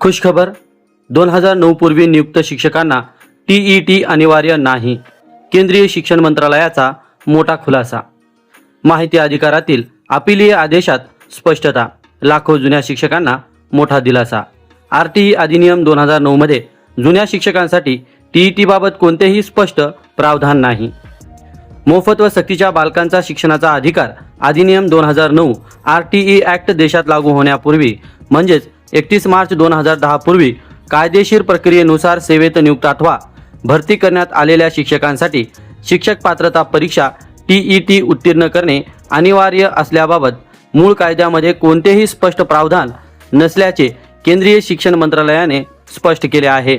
खुशखबर, 2009 पूर्वी नियुक्त शिक्षकांना टीईटी अनिवार्य नाही. केंद्रीय शिक्षण मंत्रालयाचा मोठा खुलासा. माहिती अधिकारातील अपिलीय आदेशात स्पष्टता. लाखो जुन्या शिक्षकांना मोठा दिलासा. आरटीई अधिनियम 2009 मध्ये जुन्या शिक्षकांसाठी टीईटी बाबत कोणतेही स्पष्ट प्रावधान नाही. मोफत व सक्तीच्या बालकांचा शिक्षणाचा अधिकार अधिनियम 2009 आरटीई ॲक्ट देशात लागू होण्यापूर्वी म्हणजेच 31 मार्च 2010 पूर्वी कायदेशीर प्रक्रियेनुसार सेवेत नियुक्त अथवा भरती करण्यात आलेल्या शिक्षकांसाठी शिक्षक पात्रता परीक्षा टीईटी उत्तीर्ण करणे अनिवार्य असल्याबाबत मूळ कायद्यामध्ये कोणतेही स्पष्ट प्रावधान नसल्याचे केंद्रीय शिक्षण मंत्रालयाने स्पष्ट केले आहे.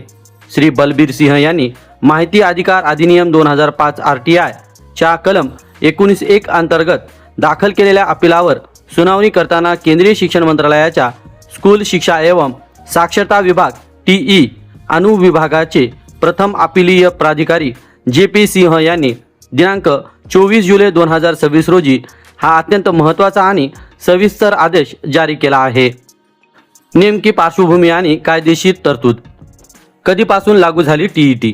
श्री बलबीर सिंह यांनी माहिती अधिकार अधिनियम 2005 आरटीआय च्या कलम 19(1) अंतर्गत दाखल केलेल्या अपिलावर सुनावणी करताना केंद्रीय शिक्षण मंत्रालयाच्या स्कूल शिक्षा एवं साक्षरता विभाग टीई अनुविभागाचे प्रथम अपिलीय प्राधिकारी जे.पी. सिंह यांनी दिनांक 24 जुलै 2026 रोजी हा अत्यंत महत्त्वाचा आणि सविस्तर आदेश जारी केला आहे. नेमकी पार्श्वभूमी आणि कायदेशीर तरतूद. कधीपासून लागू झाली टीईटी?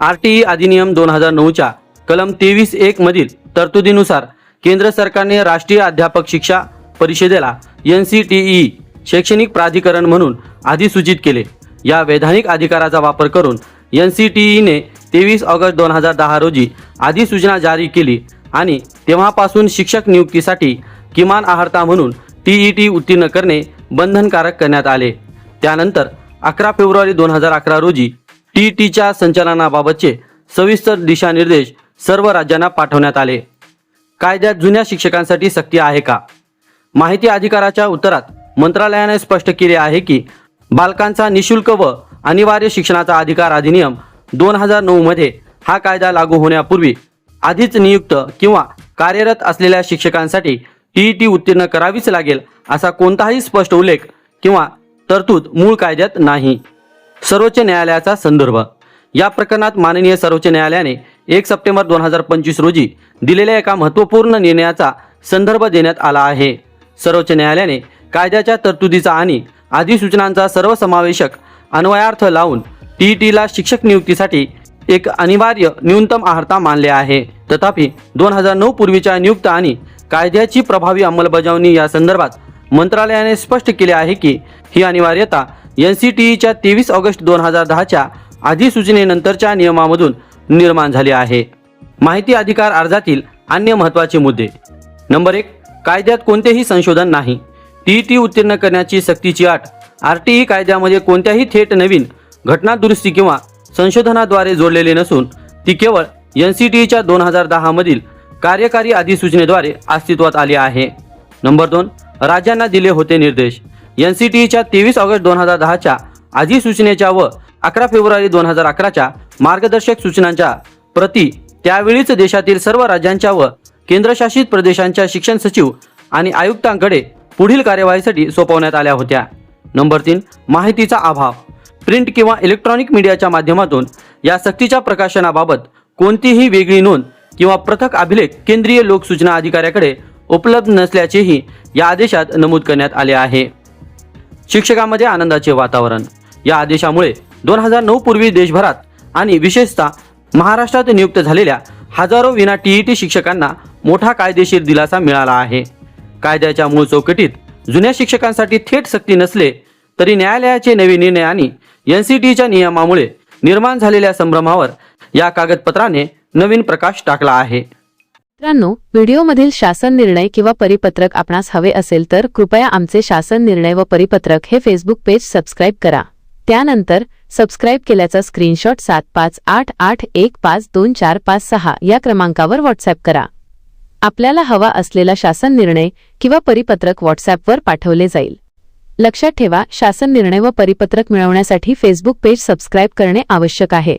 आरटीई अधिनियम 2009च्या कलम 23(1) मधील तरतुदीनुसार केंद्र सरकारने राष्ट्रीय अध्यापक शिक्षा परिषदेला NCTE शैक्षणिक प्राधिकरण म्हणून अधिसूचित केले. या वैधानिक अधिकाराचा वापर करून NCTEने 23 ऑगस्ट 2010 रोजी अधिसूचना जारी केली आणि तेव्हापासून शिक्षक नियुक्तीसाठी किमान अर्हता म्हणून टीईटी उत्तीर्ण करणे बंधनकारक करण्यात आले. त्यानंतर 11 फेब्रुवारी 2011 रोजी टीईटीच्या संचालनाबाबतचे सविस्तर दिशानिर्देश सर्व राज्यांना पाठवण्यात आले. कायद्यात जुन्या शिक्षकांसाठी सक्ती आहे का? माहिती अधिकाराच्या उत्तरात मंत्रालयाने स्पष्ट केले आहे की बालकांचा निशुल्क व अनिवार्य शिक्षणाचा अधिकार अधिनियम 2009 मध्ये हा कायदा लागू होण्यापूर्वी आधीच नियुक्त किंवा कार्यरत असलेल्या शिक्षकांसाठी टीईटी उत्तीर्ण करावीच लागेल असा कोणताही स्पष्ट उल्लेख किंवा तरतूद मूळ कायद्यात नाही. सर्वोच्च न्यायालयाचा संदर्भ. या प्रकरणात माननीय सर्वोच्च न्यायालयाने 1 सप्टेंबर 2025 रोजी दिलेल्या एका महत्त्वपूर्ण निर्णयाचा संदर्भ देण्यात आला आहे. सर्वोच्च न्यायालयाने कायद्याच्या तरतुदीचा आणि अधिसूचनांचा सर्वसमावेशक अन्वयार्थ लावून टीईटीला शिक्षक नियुक्तीसाठी एक अनिवार्य न्यूनतम अर्हता मानले आहे. तथापि 2009 पूर्वीच्या नियुक्त आणि कायद्याची प्रभावी अंमलबजावणी या संदर्भात मंत्रालयाने स्पष्ट केले आहे की ही अनिवार्यता NCTEच्या 23 ऑगस्ट 2010च्या अधिसूचनेनंतरच्या नियमामधून निर्माण झाली आहे. माहिती अधिकार अर्जातील अन्य महत्त्वाचे मुद्दे. नंबर 1. कायद्यात कोणतेही संशोधन नाही. टीईटी उत्तीर्ण करण्याची सक्तीची अट आरटीई कायद्यामध्ये कोणत्याही थेट नवीन घटना दुरुस्ती किंवा संशोधनाद्वारे जोडलेले नसून ती केवळ NCTEच्या 2010 मधील कार्यकारी अधिसूचनेद्वारे अस्तित्वात आली आहे. नंबर 2. राज्यांना दिले होते निर्देश. NCTEच्या 23 ऑगस्ट 2010च्या अधिसूचनेच्या व 11 फेब्रुवारी 2011च्या मार्गदर्शक सूचनांच्या प्रती त्यावेळीच देशातील सर्व राज्यांच्या व केंद्रशासित प्रदेशांच्या शिक्षण सचिव आणि आयुक्तांकडे पुढील कार्यवाहीसाठी सोपवण्यात आल्या होत्या. नंबर 3. माहितीचा अभाव. प्रिंट किंवा इलेक्ट्रॉनिक मीडियाच्या माध्यमातून या सक्तीच्या प्रकाशनाबाबत कोणतीही वेगळी नोंद किंवा पृथक अभिलेख केंद्रीय लोकसूचना अधिकाऱ्याकडे उपलब्ध नसल्याचेही या आदेशात नमूद करण्यात आले आहे. शिक्षकांमध्ये आनंदाचे वातावरण. या आदेशामुळे 2009 पूर्वी देशभरात आणि विशेषतः महाराष्ट्रात नियुक्त झालेल्या हजारो विना टीईटी शिक्षकांना मोठा कायदेशीर दिलासा मिळाला आहे. कायद्याच्या मूळ चौकटीत जुन्या शिक्षकांसाठी थेट सक्ती नसले तरी न्यायालयाचे नवे निर्णय आणि NCTEच्या नियमामुळे निर्माण झालेल्या संभ्रमावर या कागदपत्राने नवीन प्रकाश टाकला आहे. मित्रांनो, व्हिडिओमधील शासन निर्णय किंवा परिपत्रक आपणास हवे असेल तर कृपया आमचे शासन निर्णय व परिपत्रक हे फेसबुक पेज सबस्क्राईब करा. त्यानंतर सबस्क्राईब केल्याचा स्क्रीनशॉट 7588152456 या क्रमांकावर व्हॉट्सॲप करा. आपल्याला हवा असलेला शासन निर्णय किंवा परिपत्रक व्हॉट्सॲपवर पाठवले जाईल. लक्षात ठेवा, शासन निर्णय व परिपत्रक मिळवण्यासाठी फेसबुक पेज सबस्क्राईब करणे आवश्यक आहे.